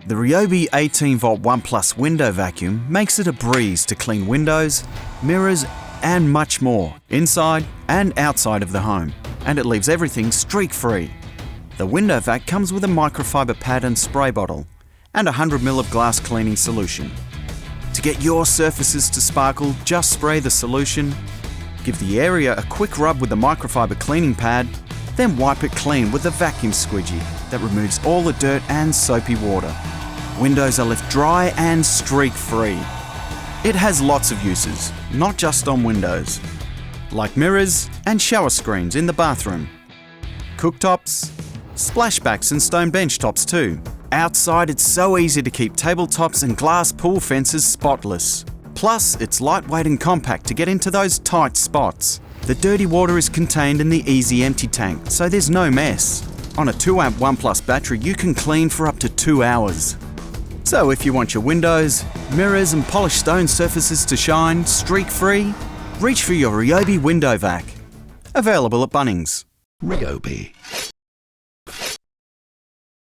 The RYOBI 18V 1+ window vacuum makes it a breeze to clean windows, mirrors and much more inside and outside of the home, and it leaves everything streak-free. The Windowvac comes with a microfibre pad and spray bottle and 100ml of glass cleaning solution. To get your surfaces to sparkle, just spray the solution, give the area a quick rub with the microfibre cleaning pad, then wipe it clean with the vacuum squeegee that removes all the dirt and soapy water. Windows are left dry and streak-free. It has lots of uses, not just on windows, like mirrors and shower screens in the bathroom, cooktops, splashbacks and stone bench tops too. Outside, it's so easy to keep tabletops and glass pool fences spotless. Plus, it's lightweight and compact to get into those tight spots. The dirty water is contained in the easy empty tank, so there's no mess. On a 2-amp 1+ battery, you can clean for up to 2 hours. So if you want your windows, mirrors and polished stone surfaces to shine streak-free, reach for your RYOBI Windowvac. Available at Bunnings. RYOBI.